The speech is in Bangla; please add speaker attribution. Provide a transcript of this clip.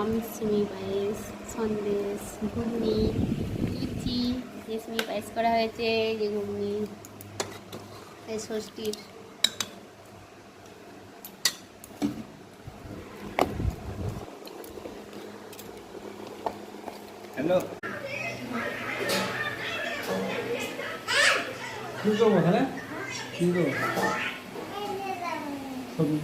Speaker 1: আম, সিমি পায়েস, সন্দেশ, ঘুগনি, লুচি, সিমি পায়েস করা হয়েছে, যে ঘুগনি ষষ্ঠীর।
Speaker 2: হ্যালো কি করবো হ্যাঁ কি করবো সবজি